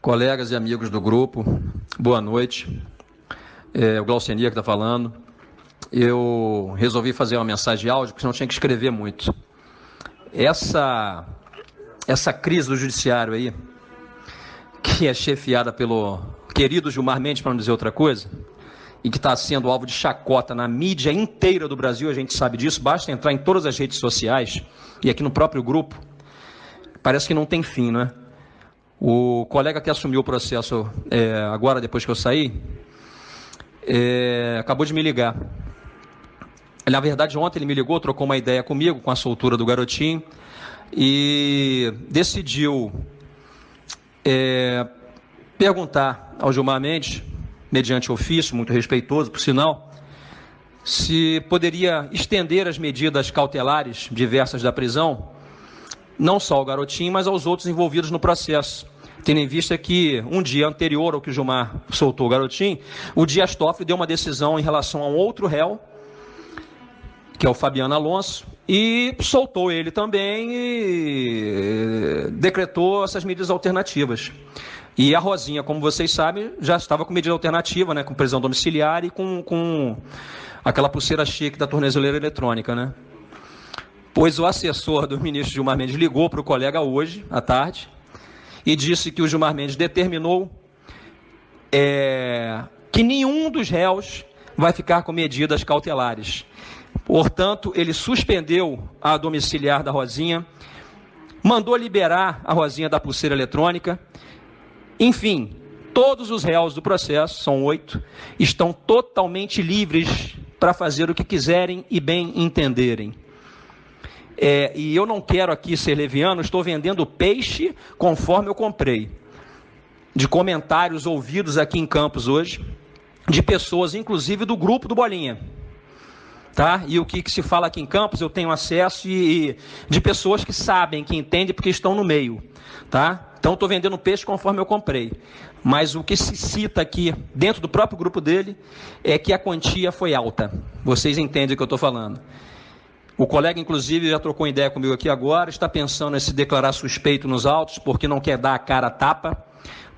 Colegas e amigos do grupo, boa noite. O Glaucenia que está falando. Eu resolvi fazer uma mensagem de áudio, porque senão tinha que escrever muito. Essa crise do judiciário aí, que é chefiada pelo querido Gilmar Mendes, para não dizer outra coisa, e que está sendo alvo de chacota na mídia inteira do Brasil, a gente sabe disso, basta entrar em todas as redes sociais, e aqui no próprio grupo, parece que não tem fim, não é? O colega que assumiu o processo agora, depois que eu saí, acabou de me ligar. Na verdade, ontem ele me ligou, trocou uma ideia comigo, com a soltura do garotinho, e decidiu perguntar ao Gilmar Mendes, mediante ofício, muito respeitoso, por sinal, se poderia estender as medidas cautelares diversas da prisão, não só ao garotinho, mas aos outros envolvidos no processo. Tendo em vista que um dia anterior ao que o Gilmar soltou o garotinho, o Dias Toffoli deu uma decisão em relação a um outro réu, que é o Fabiano Alonso, e soltou ele também e decretou essas medidas alternativas. E a Rosinha, como vocês sabem, já estava com medida alternativa, né, com prisão domiciliar e com aquela pulseira chique da tornozeleira eletrônica, né? Pois o assessor do ministro Gilmar Mendes ligou para o colega hoje, à tarde, e disse que o Gilmar Mendes determinou que nenhum dos réus vai ficar com medidas cautelares. Portanto, ele suspendeu a domiciliar da Rosinha, mandou liberar a Rosinha da pulseira eletrônica. Enfim, todos os réus do processo, são 8, estão totalmente livres para fazer o que quiserem e bem entenderem. E eu não quero aqui ser leviano, estou vendendo peixe conforme eu comprei. De comentários ouvidos aqui em Campos hoje, de pessoas, inclusive do grupo do Bolinha. Tá? E o que se fala aqui em Campos, eu tenho acesso e de pessoas que sabem, que entendem, porque estão no meio. Tá? Então, estou vendendo peixe conforme eu comprei. Mas o que se cita aqui, dentro do próprio grupo dele, é que a quantia foi alta. Vocês entendem o que eu estou falando. O colega, inclusive, já trocou ideia comigo aqui agora, está pensando em se declarar suspeito nos autos, porque não quer dar a cara a tapa,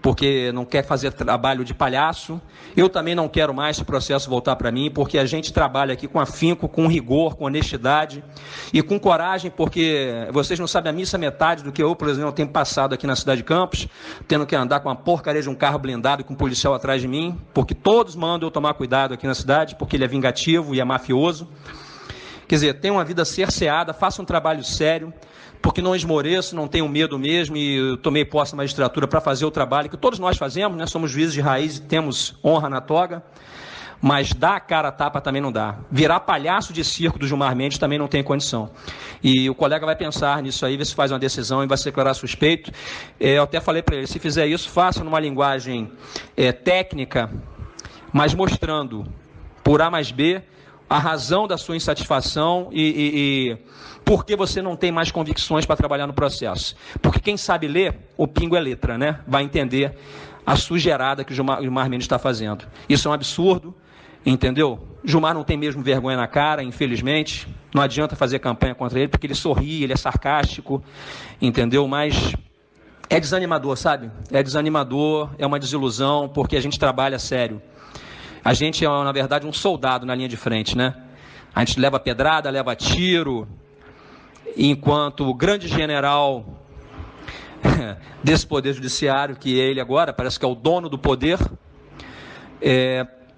porque não quer fazer trabalho de palhaço. Eu também não quero mais esse processo voltar para mim, porque a gente trabalha aqui com afinco, com rigor, com honestidade e com coragem, porque vocês não sabem a missa metade do que eu, por exemplo, tenho passado aqui na cidade de Campos, tendo que andar com uma porcaria de um carro blindado e com um policial atrás de mim, porque todos mandam eu tomar cuidado aqui na cidade, porque ele é vingativo e é mafioso. Quer dizer, tenha uma vida cerceada, faça um trabalho sério, porque não esmoreço, não tenho medo mesmo, e eu tomei posse da magistratura para fazer o trabalho que todos nós fazemos, né? Somos juízes de raiz e temos honra na toga, mas dar a cara a tapa também não dá. Virar palhaço de circo do Gilmar Mendes também não tem condição. E o colega vai pensar nisso aí, ver se faz uma decisão e vai se declarar suspeito. Eu até falei para ele, se fizer isso, faça numa linguagem técnica, mas mostrando por A mais B, a razão da sua insatisfação e por que você não tem mais convicções para trabalhar no processo. Porque quem sabe ler, o pingo é letra, né? Vai entender a sujeirada que o Gilmar Mendes está fazendo. Isso é um absurdo, entendeu? Gilmar não tem mesmo vergonha na cara, infelizmente. Não adianta fazer campanha contra ele, porque ele sorri, ele é sarcástico, entendeu? Mas é desanimador, sabe? É desanimador, é uma desilusão, porque a gente trabalha sério. A gente é, na verdade, um soldado na linha de frente, né? A gente leva pedrada, leva tiro, enquanto o grande general desse poder judiciário, que ele agora parece que é o dono do poder,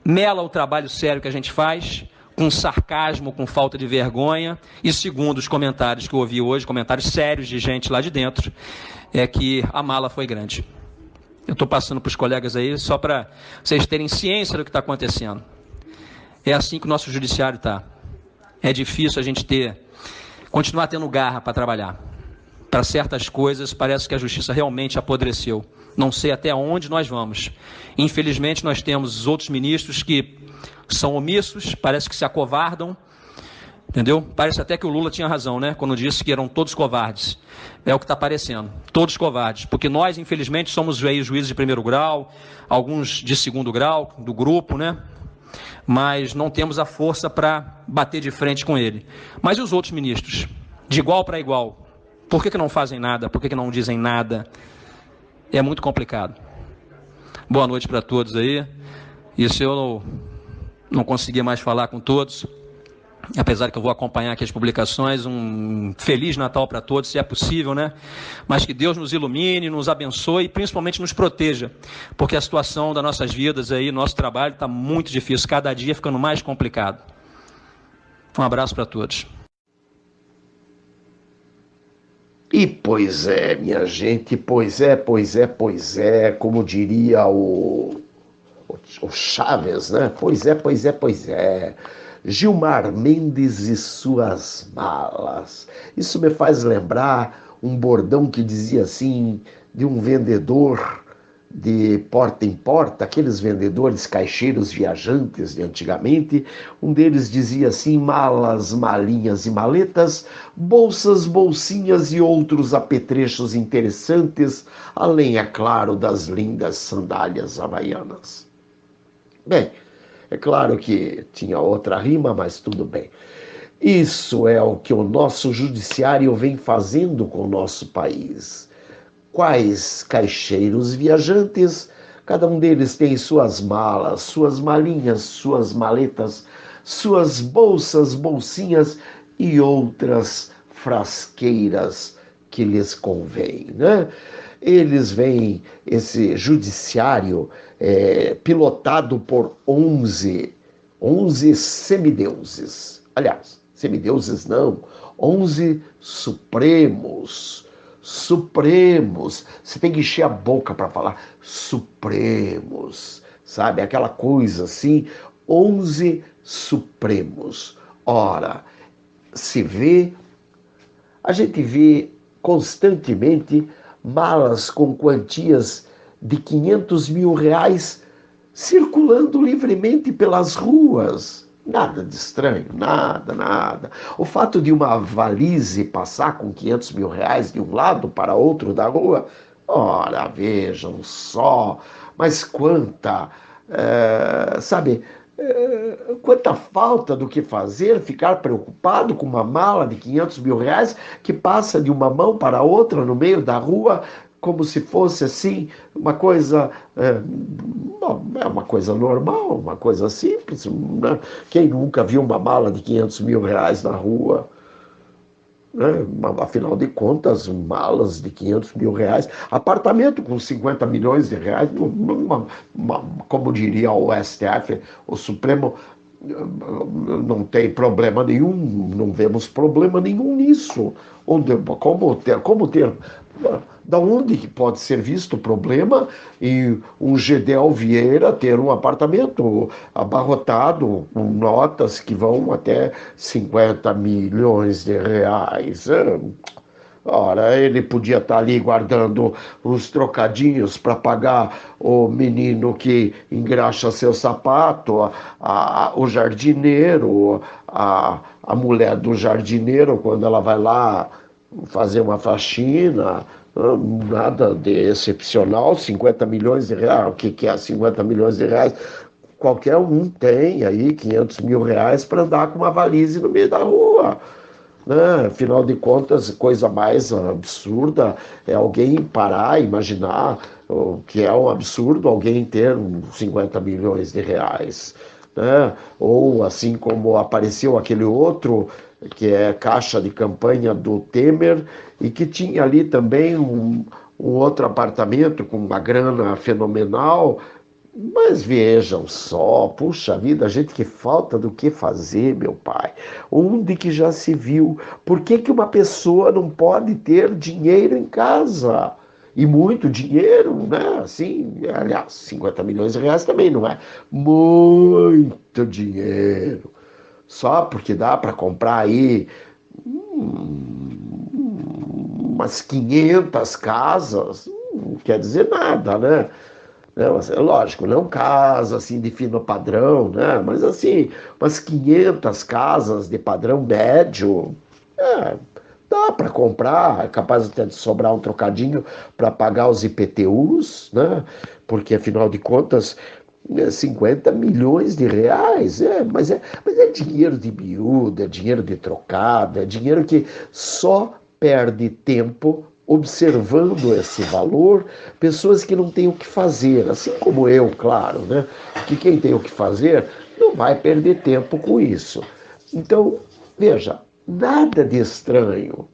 mela o trabalho sério que a gente faz, com sarcasmo, com falta de vergonha, e segundo os comentários que eu ouvi hoje, comentários sérios de gente lá de dentro, é que a mala foi grande. Eu estou passando para os colegas aí só para vocês terem ciência do que está acontecendo. É assim que o nosso judiciário está. É difícil a gente continuar tendo garra para trabalhar. Para certas coisas, parece que a justiça realmente apodreceu. Não sei até onde nós vamos. Infelizmente, nós temos os outros ministros que são omissos, parece que se acovardam. Entendeu? Parece até que o Lula tinha razão, né? Quando disse que eram todos covardes. É o que está parecendo. Todos covardes. Porque nós, infelizmente, somos juízes de primeiro grau, alguns de segundo grau, do grupo, né? Mas não temos a força para bater de frente com ele. Mas e os outros ministros? De igual para igual. Por que não fazem nada? Por que não dizem nada? É muito complicado. Boa noite para todos aí. E se eu não conseguir mais falar com todos, apesar que eu vou acompanhar aqui as publicações, um Feliz Natal para todos, se é possível, né? Mas que Deus nos ilumine, nos abençoe e principalmente nos proteja, porque a situação das nossas vidas aí, nosso trabalho está muito difícil, cada dia ficando mais complicado. Um abraço para todos. E pois é, minha gente, pois é, como diria o Chaves, né? Pois é. Gilmar Mendes e suas malas. Isso me faz lembrar um bordão que dizia assim, de um vendedor de porta em porta, aqueles vendedores caixeiros viajantes de antigamente. Um deles dizia assim: malas, malinhas e maletas, bolsas, bolsinhas e outros apetrechos interessantes, além, é claro, das lindas sandálias havaianas. Bem, é claro que tinha outra rima, mas tudo bem. Isso é o que o nosso judiciário vem fazendo com o nosso país. Quais caixeiros viajantes, cada um deles tem suas malas, suas malinhas, suas maletas, suas bolsas, bolsinhas e outras frasqueiras que lhes convém, né? Eles vêm, esse judiciário pilotado por 11 semideuses. Aliás, semideuses não, 11 supremos. Você tem que encher a boca para falar supremos, sabe? Aquela coisa assim, 11 supremos. Ora, a gente vê constantemente malas com quantias de 500 mil reais circulando livremente pelas ruas. Nada de estranho, nada. O fato de uma valise passar com 500 mil reais de um lado para outro da rua, ora, vejam só, mas quanta falta do que fazer, ficar preocupado com uma mala de 500 mil reais que passa de uma mão para outra no meio da rua, como se fosse assim, uma coisa uma coisa normal, uma coisa simples, né? Quem nunca viu uma mala de 500 mil reais na rua? Né? Afinal de contas, malas de 500 mil reais, apartamento com 50 milhões de reais, como diria o STF, o Supremo, não tem problema nenhum, não vemos problema nenhum nisso. Como ter da onde que pode ser visto o problema em um Gedel Vieira ter um apartamento abarrotado com notas que vão até 50 milhões de reais? Ora, ele podia estar ali guardando os trocadinhos para pagar o menino que engraxa seu sapato, o jardineiro, a mulher do jardineiro, quando ela vai lá fazer uma faxina. Nada de excepcional. 50 milhões de reais, o que é 50 milhões de reais? Qualquer um tem aí 500 mil reais para andar com uma valise no meio da rua. Né? Afinal de contas, coisa mais absurda é alguém parar e imaginar que é um absurdo alguém ter 50 milhões de reais. Né? Ou assim como apareceu aquele outro, que é caixa de campanha do Temer, e que tinha ali também um outro apartamento com uma grana fenomenal. Mas vejam só, puxa vida, gente, que falta do que fazer, meu pai. Onde que já se viu? Por que que uma pessoa não pode ter dinheiro em casa? E muito dinheiro, né? Assim, aliás, 50 milhões de reais também não é muito dinheiro. Só porque dá para comprar aí umas 500 casas, não quer dizer nada, né? Lógico, não casa assim de fino padrão, né? Mas assim, umas 500 casas de padrão médio, dá para comprar, é capaz até de sobrar um trocadinho para pagar os IPTUs, né? Porque afinal de contas, 50 milhões de reais, mas é dinheiro de miúdo, é dinheiro de trocado, é dinheiro que só perde tempo observando esse valor, pessoas que não têm o que fazer, assim como eu, claro, né? Que quem tem o que fazer não vai perder tempo com isso. Então, veja, nada de estranho.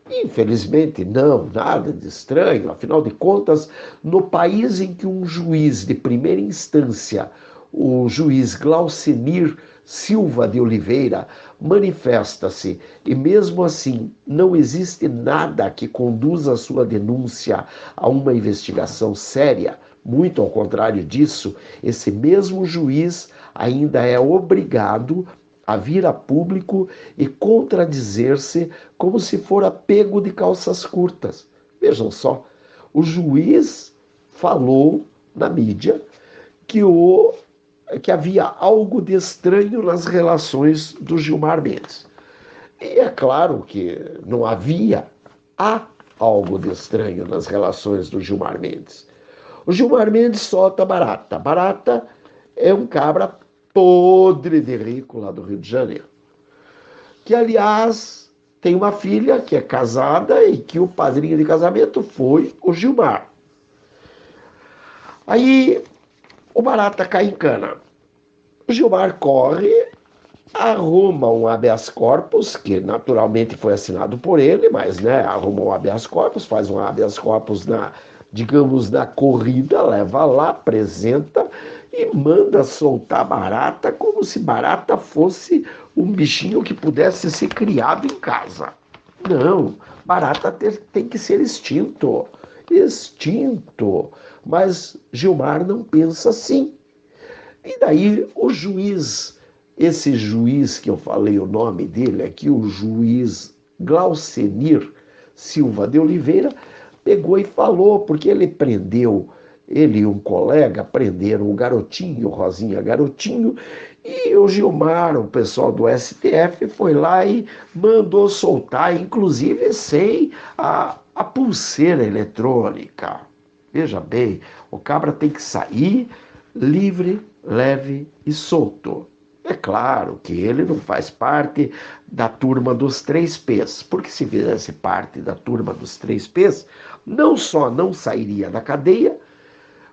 Infelizmente, não, nada de estranho. Afinal de contas, no país em que um juiz de primeira instância, o juiz Glaucenir Silva de Oliveira, manifesta-se e mesmo assim não existe nada que conduza a sua denúncia a uma investigação séria, muito ao contrário disso, esse mesmo juiz ainda é obrigado a vir a público e contradizer-se como se fora pego de calças curtas. Vejam só, o juiz falou na mídia que havia algo de estranho nas relações do Gilmar Mendes. E é claro que não havia, há algo de estranho nas relações do Gilmar Mendes. O Gilmar Mendes solta Barata. Barata é um cabra podre de rico lá do Rio de Janeiro. Que, aliás, tem uma filha que é casada e que o padrinho de casamento foi o Gilmar. Aí o Barata cai em cana. O Gilmar corre, arruma um habeas corpus, que naturalmente foi assinado por ele, mas arruma um habeas corpus, faz um habeas corpus digamos, na corrida, leva lá, apresenta e manda soltar Barata como se Barata fosse um bichinho que pudesse ser criado em casa. Não, Barata tem que ser extinto. Extinto. Mas Gilmar não pensa assim. E daí o juiz, esse juiz que eu falei o nome dele aqui, o juiz Glaucenir Silva de Oliveira, pegou e falou, porque ele e um colega prenderam o Garotinho, Rosinha Garotinho, e o Gilmar, o pessoal do STF, foi lá e mandou soltar, inclusive sem a pulseira eletrônica. Veja bem, o cabra tem que sair livre, leve e solto. É claro que ele não faz parte da turma dos 3Ps, porque se fizesse parte da turma dos 3Ps, não só não sairia da cadeia,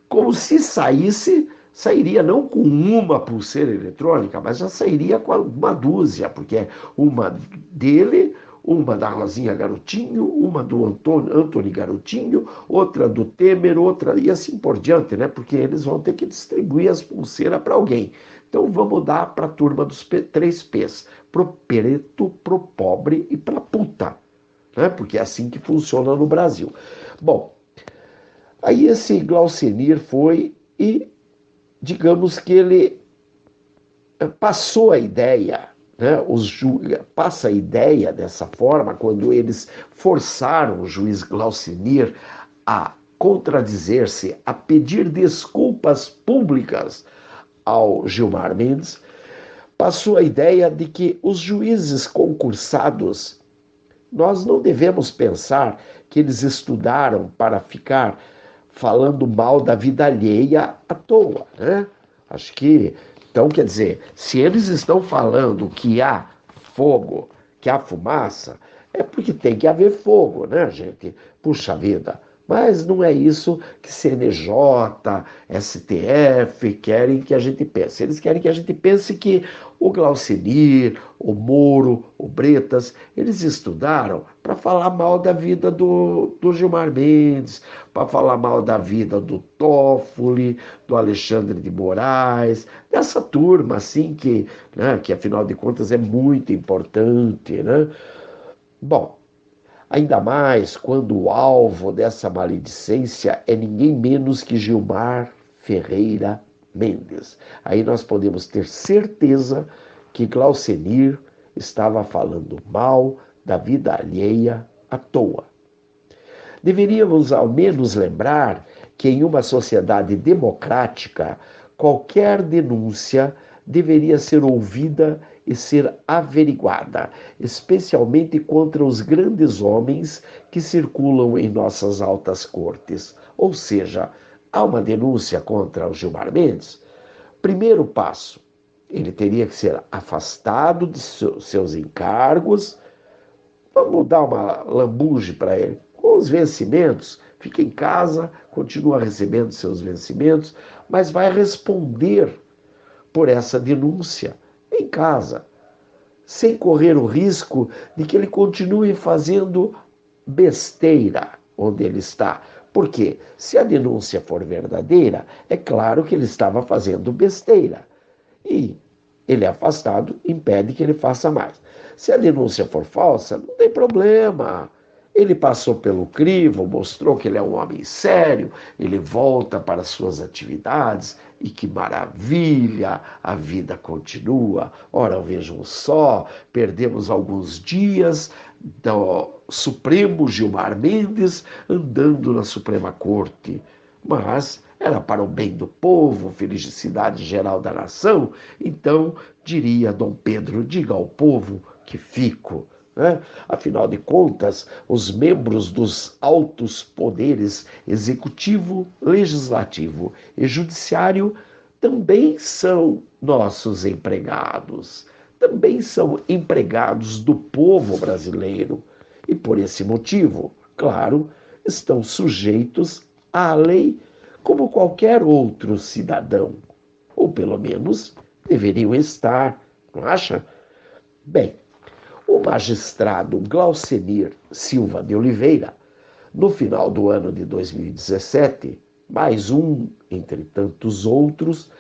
como se saísse, sairia não com uma pulseira eletrônica, mas já sairia com uma dúzia, porque é uma dele, uma da Rosinha Garotinho, uma do Antônio Garotinho, outra do Temer, outra, e assim por diante, né? Porque eles vão ter que distribuir as pulseiras para alguém. Então vamos dar para a turma dos 3Ps, pro preto, pro pobre e para puta, né? Porque é assim que funciona no Brasil. Bom, aí esse Glaucenir foi e, digamos que ele passou a ideia, né? Passa a ideia dessa forma quando eles forçaram o juiz Glaucenir a contradizer-se, a pedir desculpas públicas ao Gilmar Mendes, passou a ideia de que os juízes concursados, nós não devemos pensar que eles estudaram para ficar falando mal da vida alheia à toa, né? Acho que, então, quer dizer, se eles estão falando que há fogo, que há fumaça, é porque tem que haver fogo, né, gente? Puxa vida. Mas não é isso que CNJ, STF querem que a gente pense. Eles querem que a gente pense que o Glaucenir, o Moro, o Bretas, eles estudaram para falar mal da vida do Gilmar Mendes, para falar mal da vida do Toffoli, do Alexandre de Moraes, dessa turma assim que afinal de contas é muito importante, né? Bom, ainda mais quando o alvo dessa maledicência é ninguém menos que Gilmar Ferreira Mendes. Aí nós podemos ter certeza que Glaucenir estava falando mal da vida alheia à toa. Deveríamos ao menos lembrar que em uma sociedade democrática, qualquer denúncia deveria ser ouvida e ser averiguada, especialmente contra os grandes homens que circulam em nossas altas cortes. Ou seja, há uma denúncia contra o Gilmar Mendes. Primeiro passo, ele teria que ser afastado de seus encargos. Vamos dar uma lambuja para ele. com os vencimentos, fica em casa, continua recebendo seus vencimentos, mas vai responder por essa denúncia em casa, sem correr o risco de que ele continue fazendo besteira onde ele está. Porque se a denúncia for verdadeira, é claro que ele estava fazendo besteira. E ele é afastado, impede que ele faça mais. Se a denúncia for falsa, não tem problema. Ele passou pelo crivo, mostrou que ele é um homem sério, ele volta para suas atividades e que maravilha, a vida continua. Ora, vejam só, perdemos alguns dias do Supremo Gilmar Mendes andando na Suprema Corte, mas era para o bem do povo, felicidade geral da nação. Então, diria Dom Pedro, diga ao povo que fico. Afinal de contas, os membros dos altos poderes executivo, legislativo e judiciário também são nossos empregados, também são empregados do povo brasileiro e, por esse motivo, claro, estão sujeitos à lei como qualquer outro cidadão, ou pelo menos deveriam estar, não acha? Bem, o magistrado Glaucenir Silva de Oliveira, no final do ano de 2017, mais um entre tantos outros,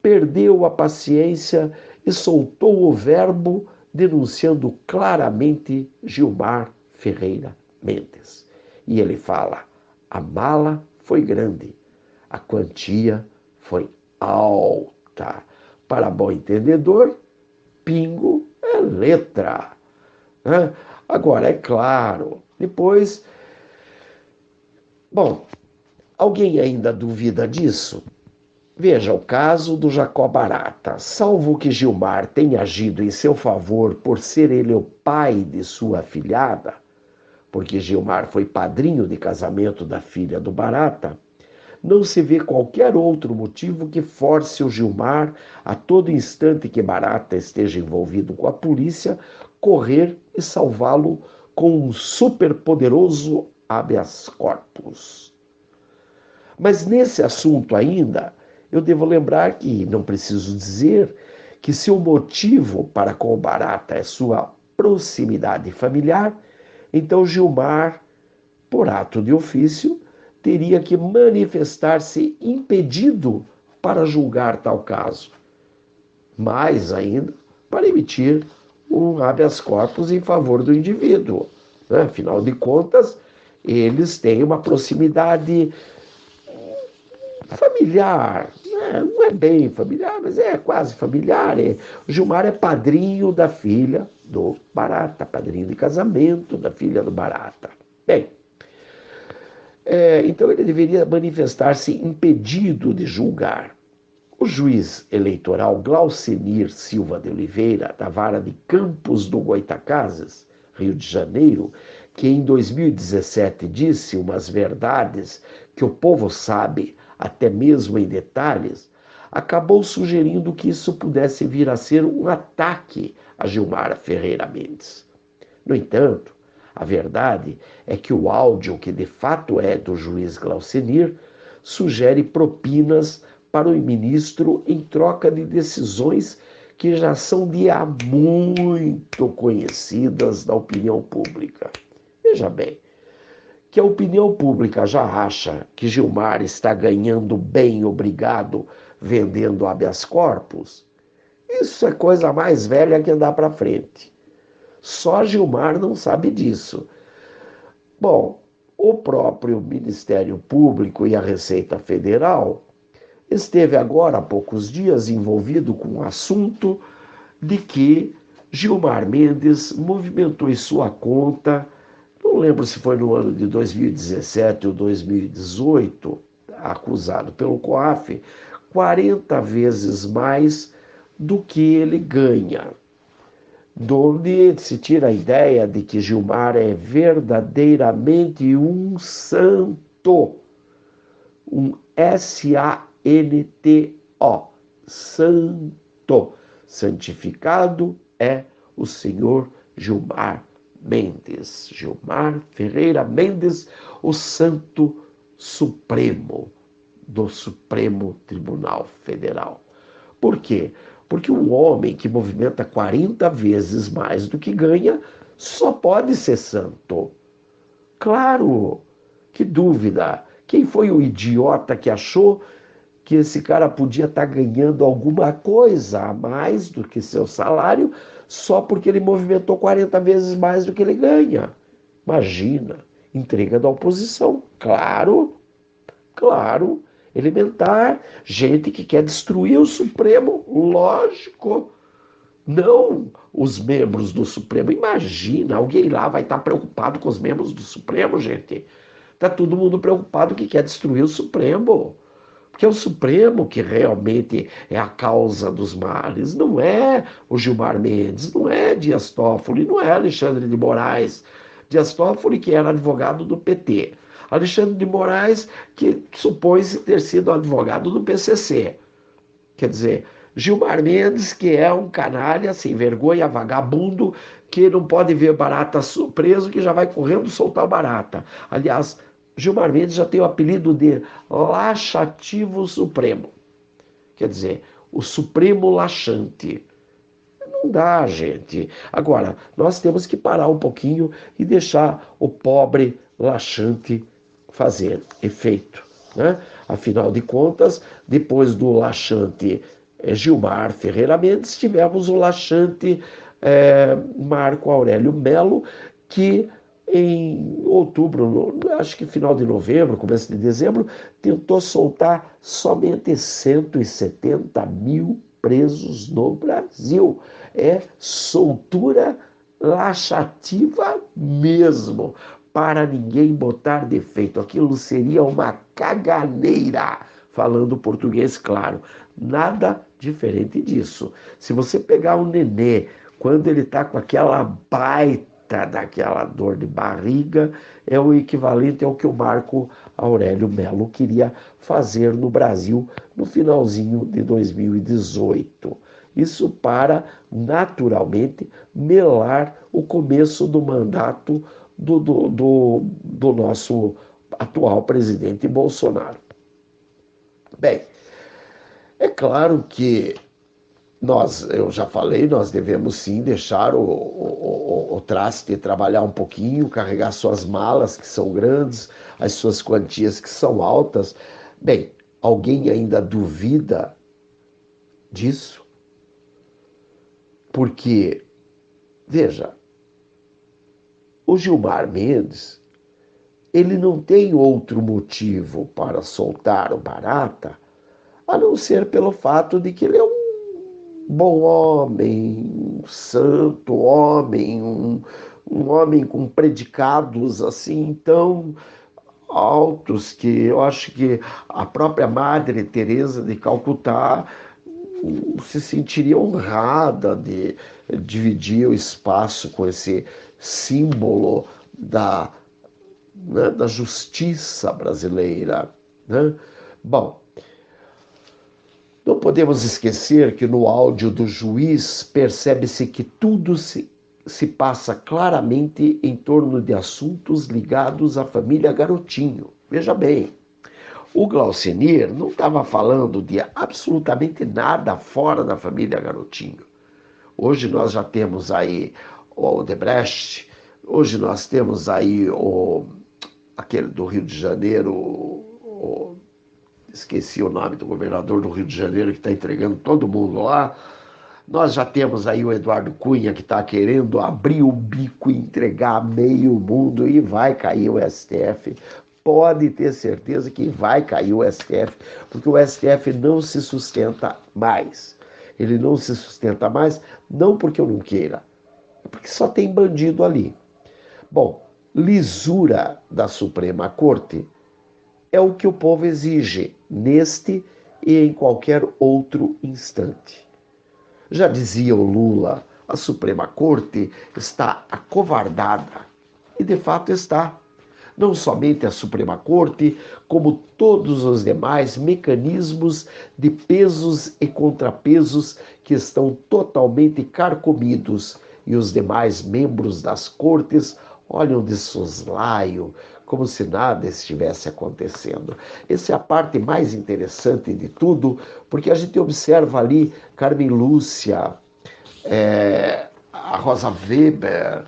perdeu a paciência e soltou o verbo denunciando claramente Gilmar Ferreira Mendes. E ele fala: a mala foi grande, a quantia foi alta. Para bom entendedor, pingo é letra. Agora, é claro, depois... Bom, alguém ainda duvida disso? Veja o caso do Jacó Barata. Salvo que Gilmar tenha agido em seu favor por ser ele o pai de sua afilhada, porque Gilmar foi padrinho de casamento da filha do Barata, não se vê qualquer outro motivo que force o Gilmar, a todo instante que Barata esteja envolvido com a polícia, correr e salvá-lo com um superpoderoso habeas corpus. Mas nesse assunto ainda, eu devo lembrar que não preciso dizer que se o motivo para com o Barata é sua proximidade familiar, então Gilmar, por ato de ofício, teria que manifestar-se impedido para julgar tal caso. Mais ainda, para emitir um habeas corpus em favor do indivíduo. Afinal de contas, eles têm uma proximidade familiar. Não é bem familiar, mas é quase familiar. O Gilmar é padrinho da filha do Barata, padrinho de casamento da filha do Barata. Bem, então ele deveria manifestar-se impedido de julgar. O juiz eleitoral Glaucenir Silva de Oliveira, da vara de Campos do Goytacazes, Rio de Janeiro, que em 2017 disse umas verdades que o povo sabe, até mesmo em detalhes, acabou sugerindo que isso pudesse vir a ser um ataque a Gilmar Ferreira Mendes. No entanto, a verdade é que o áudio, que de fato é do juiz Glaucenir, sugere propinas para o ministro em troca de decisões que já são de há muito conhecidas da opinião pública. Veja bem, que a opinião pública já acha que Gilmar está ganhando bem, obrigado, vendendo habeas corpus, isso é coisa mais velha que andar para frente. Só Gilmar não sabe disso. Bom, o próprio Ministério Público e a Receita Federal esteve agora há poucos dias envolvido com o assunto de que Gilmar Mendes movimentou em sua conta, não lembro se foi no ano de 2017 ou 2018, acusado pelo COAF, 40 vezes mais do que ele ganha. Donde se tira a ideia de que Gilmar é verdadeiramente um santo, um S-A-N-T-O, santo. Santificado é o Senhor Gilmar Mendes, Gilmar Ferreira Mendes, o Santo Supremo do Supremo Tribunal Federal. Por quê? Porque um homem que movimenta 40 vezes mais do que ganha só pode ser santo. Claro, que dúvida. Quem foi o idiota que achou que esse cara podia estar ganhando alguma coisa a mais do que seu salário só porque ele movimentou 40 vezes mais do que ele ganha? Imagina, intriga da oposição. Claro, claro, elementar, gente que quer destruir o Supremo, lógico. Não os membros do Supremo. Imagina, alguém lá vai estar preocupado com os membros do Supremo, gente. Está todo mundo preocupado que quer destruir o Supremo. Porque é o Supremo que realmente é a causa dos males. Não é o Gilmar Mendes, não é Dias Toffoli, não é Alexandre de Moraes. Dias Toffoli, que era advogado do PT. Alexandre de Moraes, que supõe-se ter sido advogado do PCC. Quer dizer, Gilmar Mendes, que é um canalha, sem vergonha, vagabundo, que não pode ver barata preso, que já vai correndo soltar barata. Aliás, Gilmar Mendes já tem o apelido de Laxativo Supremo. Quer dizer, o Supremo Laxante. Não dá, gente. Agora, nós temos que parar um pouquinho e deixar o pobre laxante fazer efeito, né? Afinal de contas, depois do laxante Gilmar Ferreira Mendes, tivemos o laxante Marco Aurélio Melo, que em outubro, acho que final de novembro, começo de dezembro, tentou soltar somente 170 mil presos no Brasil. É soltura laxativa mesmo, para ninguém botar defeito. Aquilo seria uma caganeira, falando português claro. Nada diferente disso. Se você pegar um nenê, quando ele está com aquela baita daquela dor de barriga, é o equivalente ao que o Marco Aurélio Melo queria fazer no Brasil no finalzinho de 2018. Isso para, naturalmente, melar o começo do mandato do nosso atual presidente Bolsonaro. Bem, é claro que eu já falei, nós devemos sim deixar o traste trabalhar um pouquinho, carregar suas malas, que são grandes, as suas quantias, que são altas. Bem, alguém ainda duvida disso? Porque, veja, o Gilmar Mendes, ele não tem outro motivo para soltar o barata, a não ser pelo fato de que ele é um bom homem, um santo homem, um homem com predicados assim tão altos que eu acho que a própria Madre Teresa de Calcutá se sentiria honrada de dividir o espaço com esse símbolo da justiça brasileira, né? Bom, não podemos esquecer que no áudio do juiz percebe-se que tudo se passa claramente em torno de assuntos ligados à família Garotinho. Veja bem, o Glaucenir não estava falando de absolutamente nada fora da família Garotinho. Hoje nós já temos aí o Odebrecht, hoje nós temos aí aquele do Rio de Janeiro, esqueci o nome do governador do Rio de Janeiro, que está entregando todo mundo lá. Nós já temos aí o Eduardo Cunha, que está querendo abrir o bico e entregar meio mundo, e vai cair o STF. Pode ter certeza que vai cair o STF, porque o STF não se sustenta mais. Ele não se sustenta mais, não porque eu não queira, é porque só tem bandido ali. Bom, lisura da Suprema Corte é o que o povo exige neste e em qualquer outro instante. Já dizia o Lula, a Suprema Corte está acovardada, e de fato está. Não somente a Suprema Corte, como todos os demais mecanismos de pesos e contrapesos que estão totalmente carcomidos e os demais membros das cortes olham de soslaio, como se nada estivesse acontecendo. Essa é a parte mais interessante de tudo, porque a gente observa ali Carmen Lúcia, a Rosa Weber,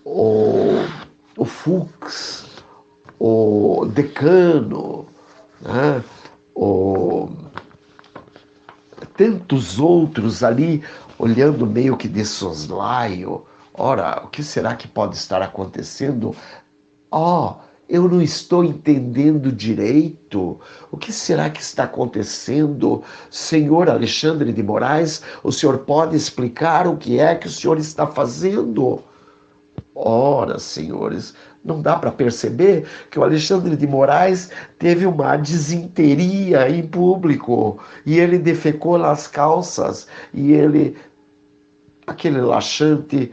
o Fux, o Decano, né? Tantos outros ali olhando meio que de soslaio. Ora, o que será que pode estar acontecendo? Eu não estou entendendo direito. O que será que está acontecendo? Senhor Alexandre de Moraes, o senhor pode explicar o que é que o senhor está fazendo? Ora, senhores, não dá para perceber que o Alexandre de Moraes teve uma disenteria em público e ele defecou nas calças e aquele laxante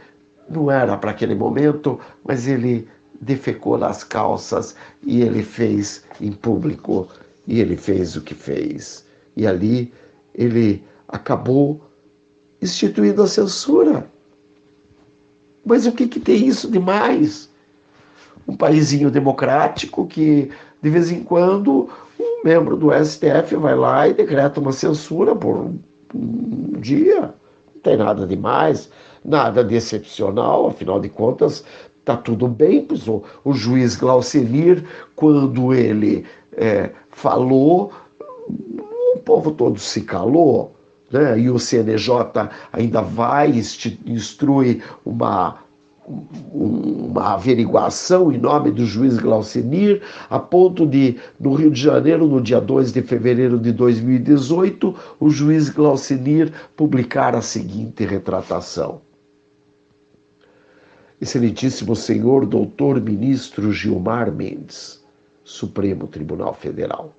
não era para aquele momento, mas ele defecou nas calças e ele fez em público e ele fez o que fez. E ali ele acabou instituindo a censura. Mas o que tem isso de mais? Um paísinho democrático que, de vez em quando, um membro do STF vai lá e decreta uma censura por um dia. Não tem nada de mais, nada de excepcional, afinal de contas, está tudo bem. Pois o juiz Glaucenir, quando ele falou, o povo todo se calou. Né? E o CNJ ainda vai instruir uma averiguação em nome do juiz Glaucenir, a ponto de, no Rio de Janeiro, no dia 2 de fevereiro de 2018, o juiz Glaucenir publicar a seguinte retratação. Excelentíssimo senhor doutor ministro Gilmar Mendes, Supremo Tribunal Federal,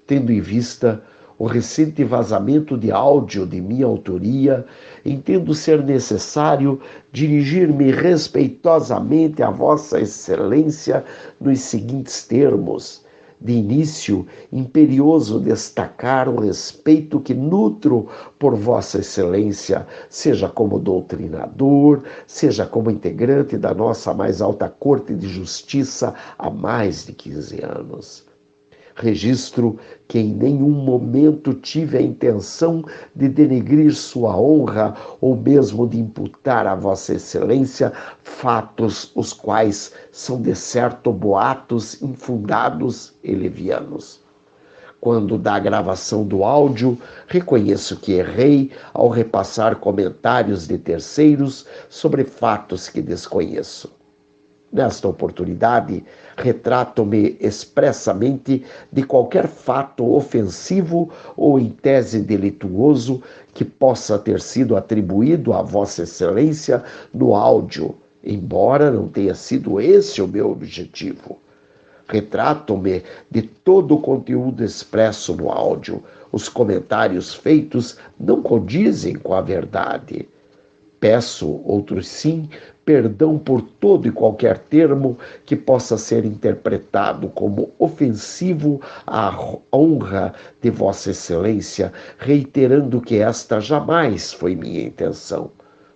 tendo em vista o recente vazamento de áudio de minha autoria, entendo ser necessário dirigir-me respeitosamente a Vossa Excelência nos seguintes termos. De início, imperioso destacar o respeito que nutro por Vossa Excelência, seja como doutrinador, seja como integrante da nossa mais alta Corte de Justiça há mais de 15 anos. Registro que em nenhum momento tive a intenção de denegrir sua honra ou mesmo de imputar a Vossa Excelência fatos os quais são de certo boatos infundados e levianos. Quando da gravação do áudio, reconheço que errei ao repassar comentários de terceiros sobre fatos que desconheço. Nesta oportunidade, retrato-me expressamente de qualquer fato ofensivo ou em tese delituoso que possa ter sido atribuído a Vossa Excelência no áudio, embora não tenha sido esse o meu objetivo. Retrato-me de todo o conteúdo expresso no áudio. Os comentários feitos não condizem com a verdade. Peço, outros sim, perdão por todo e qualquer termo que possa ser interpretado como ofensivo à honra de Vossa Excelência, reiterando que esta jamais foi minha intenção.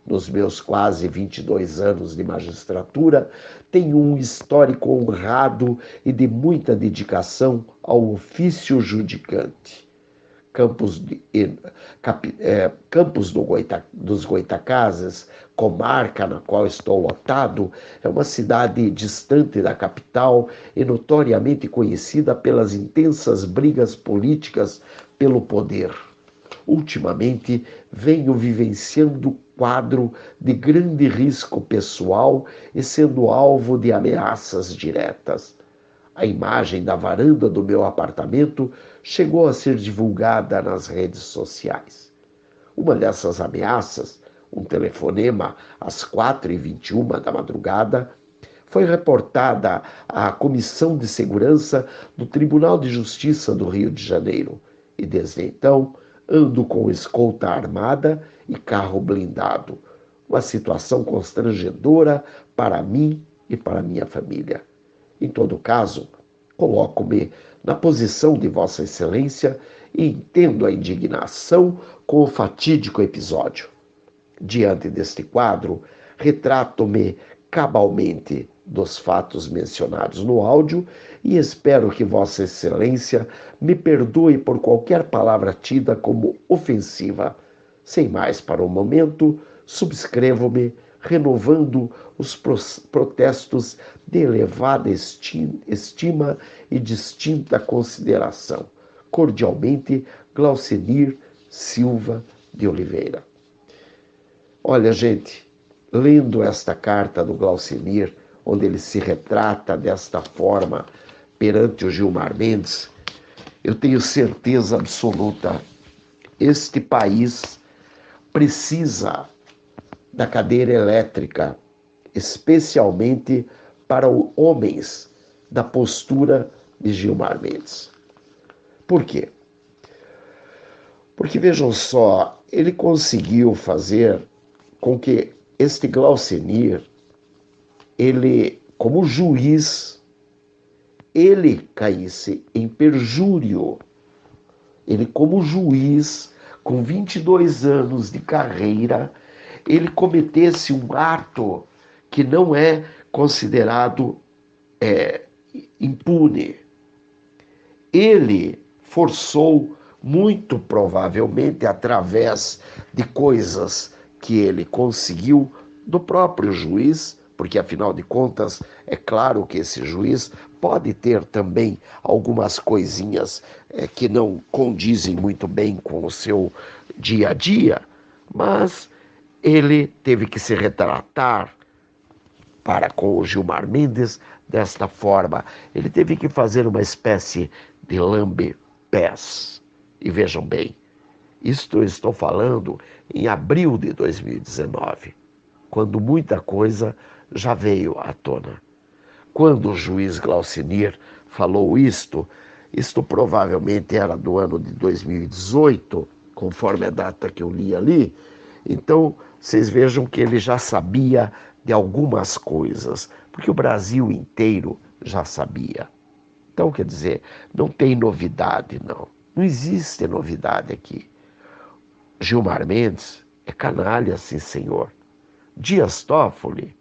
Nos meus quase 22 anos de magistratura, tenho um histórico honrado e de muita dedicação ao ofício judicante. Campos dos Goitacazes, comarca na qual estou lotado, é uma cidade distante da capital e notoriamente conhecida pelas intensas brigas políticas pelo poder. Ultimamente, venho vivenciando quadro de grande risco pessoal e sendo alvo de ameaças diretas. A imagem da varanda do meu apartamento chegou a ser divulgada nas redes sociais. Uma dessas ameaças, um telefonema às 4h21 da madrugada, foi reportada à Comissão de Segurança do Tribunal de Justiça do Rio de Janeiro e, desde então, ando com escolta armada e carro blindado. Uma situação constrangedora para mim e para minha família. Em todo caso, coloco-me na posição de Vossa Excelência e entendo a indignação com o fatídico episódio. Diante deste quadro, Retrato-me cabalmente dos fatos mencionados no áudio e espero que Vossa Excelência me perdoe por qualquer palavra tida como ofensiva. Sem mais para o momento, subscrevo-me, renovando os protestos de elevada estima e distinta consideração. Cordialmente, Glaucenir Silva de Oliveira. Olha, gente, lendo esta carta do Glaucenir, onde ele se retrata desta forma perante o Gilmar Mendes, eu tenho certeza absoluta, este país precisa da cadeira elétrica, especialmente para os homens da postura de Gilmar Mendes. Por quê? Porque, vejam só, ele conseguiu fazer com que este Glaucenir, ele, como juiz, ele caísse em perjúrio. Ele, como juiz, com 22 anos de carreira, ele cometesse um ato que não é considerado impune. Ele forçou, muito provavelmente, através de coisas que ele conseguiu do próprio juiz, porque afinal de contas, é claro que esse juiz pode ter também algumas coisinhas que não condizem muito bem com o seu dia a dia, mas ele teve que se retratar para com o Gilmar Mendes desta forma. Ele teve que fazer uma espécie de lambe-pés. E vejam bem, isto eu estou falando em abril de 2019, quando muita coisa já veio à tona. Quando o juiz Glaucenir falou isto provavelmente era do ano de 2018, conforme a data que eu li ali. Então, vocês vejam que ele já sabia de algumas coisas, porque o Brasil inteiro já sabia. Então, quer dizer, não tem novidade, não. Não existe novidade aqui. Gilmar Mendes é canalha, sim, senhor. Dias Toffoli,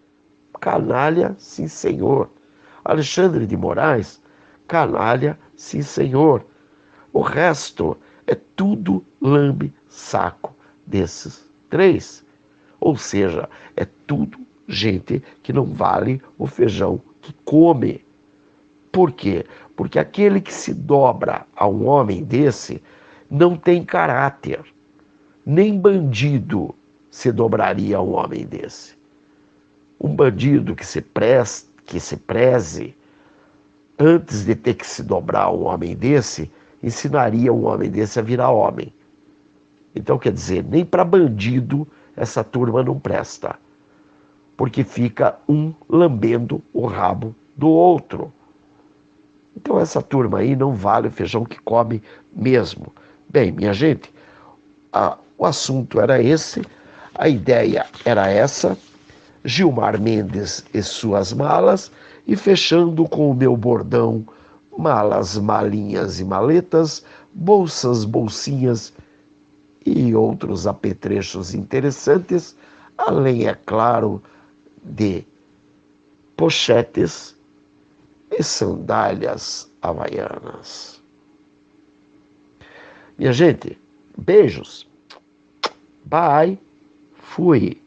canalha, sim, senhor. Alexandre de Moraes, canalha, sim, senhor. O resto é tudo lambe-saco desses três. Ou seja, é tudo gente que não vale o feijão que come. Por quê? Porque aquele que se dobra a um homem desse não tem caráter. Nem bandido se dobraria a um homem desse. Um bandido que se preze, antes de ter que se dobrar a um homem desse, ensinaria um homem desse a virar homem. Então, quer dizer, nem para bandido essa turma não presta. Porque fica um lambendo o rabo do outro. Então essa turma aí não vale o feijão que come mesmo. Bem, minha gente, o assunto era esse, a ideia era essa, Gilmar Mendes e suas malas, e fechando com o meu bordão, malas, malinhas e maletas, bolsas, bolsinhas e outros apetrechos interessantes, além, é claro, de pochetes e sandálias havaianas. Minha gente, beijos. Bye. Fui.